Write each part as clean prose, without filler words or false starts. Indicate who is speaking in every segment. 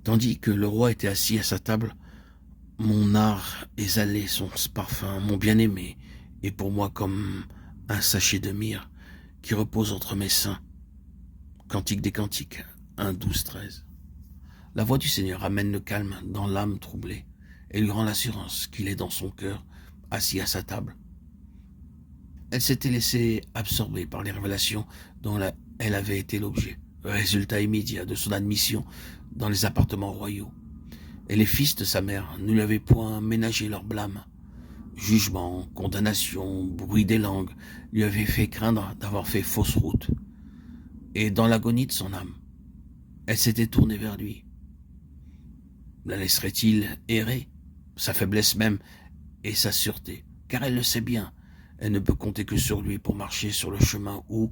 Speaker 1: Tandis que le roi était assis à sa table, mon art exhalait son parfum, mon bien-aimé est pour moi comme un sachet de myrrhe qui repose entre mes seins. Cantique des cantiques, 1, 12, 13. La voix du Seigneur amène le calme dans l'âme troublée et lui rend l'assurance qu'il est dans son cœur, assis à sa table. Elle s'était laissée absorber par les révélations dont elle avait été l'objet, résultat immédiat de son admission dans les appartements royaux. Et les fils de sa mère ne lui avaient point ménagé leur blâme. Jugement, condamnation, bruit des langues lui avaient fait craindre d'avoir fait fausse route. Et dans l'agonie de son âme, elle s'était tournée vers lui. La laisserait-il errer, sa faiblesse même et sa sûreté, car elle le sait bien, elle ne peut compter que sur lui pour marcher sur le chemin où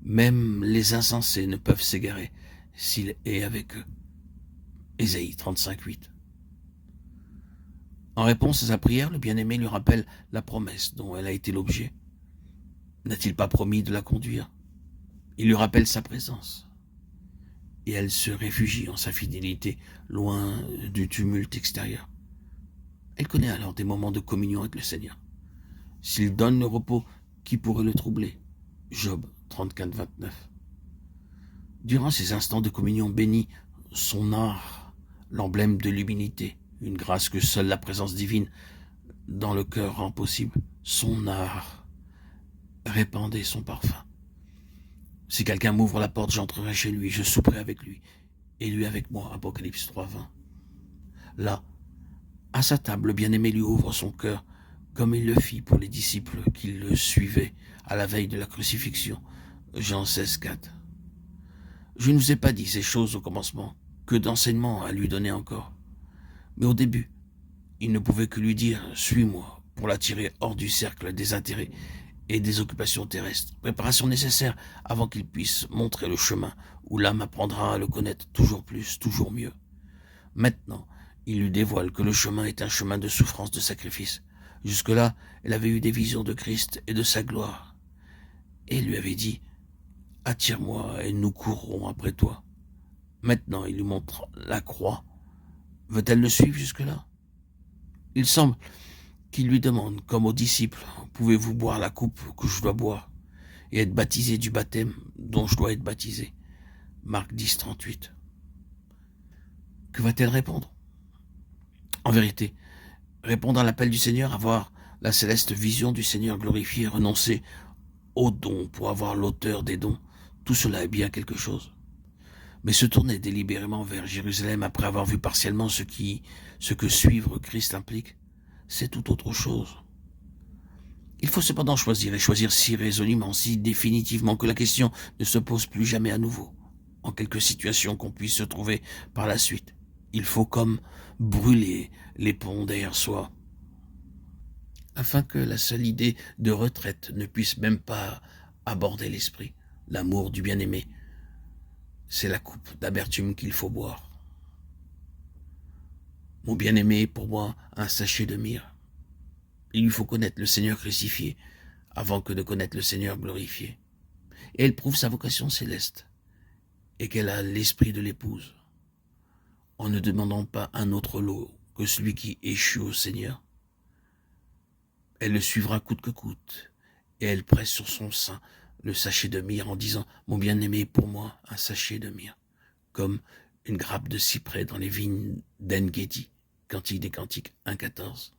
Speaker 1: même les insensés ne peuvent s'égarer s'il est avec eux. Ésaïe 35, 8. En réponse à sa prière, le bien-aimé lui rappelle la promesse dont elle a été l'objet. N'a-t-il pas promis de la conduire? Il lui rappelle sa présence. Et elle se réfugie en sa fidélité, loin du tumulte extérieur. Elle connaît alors des moments de communion avec le Seigneur. S'il donne le repos, qui pourrait le troubler? Job 34, 29. Durant ces instants de communion bénie, son art, l'emblème de l'humilité, une grâce que seule la présence divine dans le cœur rend possible, son art répandait son parfum. Si quelqu'un m'ouvre la porte, j'entrerai chez lui, je souperai avec lui, et lui avec moi, Apocalypse 3, 20. Là, à sa table, le bien-aimé lui ouvre son cœur, comme il le fit pour les disciples qui le suivaient à la veille de la crucifixion, Jean 16, 4. Je ne vous ai pas dit ces choses au commencement, que d'enseignements à lui donner encore. Mais au début, il ne pouvait que lui dire « Suis-moi » pour l'attirer hors du cercle des intérêts et des occupations terrestres, préparation nécessaire avant qu'il puisse montrer le chemin où l'âme apprendra à le connaître toujours plus, toujours mieux. Maintenant, il lui dévoile que le chemin est un chemin de souffrance, de sacrifice. Jusque-là, elle avait eu des visions de Christ et de sa gloire. Et il lui avait dit « Attire-moi et nous courrons après toi ». Maintenant, il lui montre la croix. Veut-elle le suivre jusque-là? Il semble qu'il lui demande, comme aux disciples, « Pouvez-vous boire la coupe que je dois boire et être baptisé du baptême dont je dois être baptisé ?» Marc 10, 38. Que va-t-elle répondre? En vérité, répondre à l'appel du Seigneur, avoir la céleste vision du Seigneur glorifié, renoncer aux dons pour avoir l'auteur des dons, tout cela est bien quelque chose. Mais se tourner délibérément vers Jérusalem après avoir vu partiellement ce que suivre Christ implique, c'est tout autre chose. Il faut cependant choisir, et choisir si résolument, si définitivement, que la question ne se pose plus jamais à nouveau, en quelque situation qu'on puisse se trouver par la suite. Il faut comme brûler les ponts derrière soi, afin que la seule idée de retraite ne puisse même pas aborder l'esprit. L'amour du bien-aimé, c'est la coupe d'amertume qu'il faut boire. Mon bien-aimé est pour moi un sachet de myrrhe. Il lui faut connaître le Seigneur crucifié avant que de connaître le Seigneur glorifié. Et elle prouve sa vocation céleste et qu'elle a l'esprit de l'épouse, en ne demandant pas un autre lot que celui qui échoue au Seigneur. Elle le suivra coûte que coûte, et elle presse sur son sein le sachet de myrrhe en disant « Mon bien-aimé est pour moi un sachet de myrrhe », comme une grappe de cyprès dans les vignes d'En-Gedi, Cantique des Cantiques 1, 14.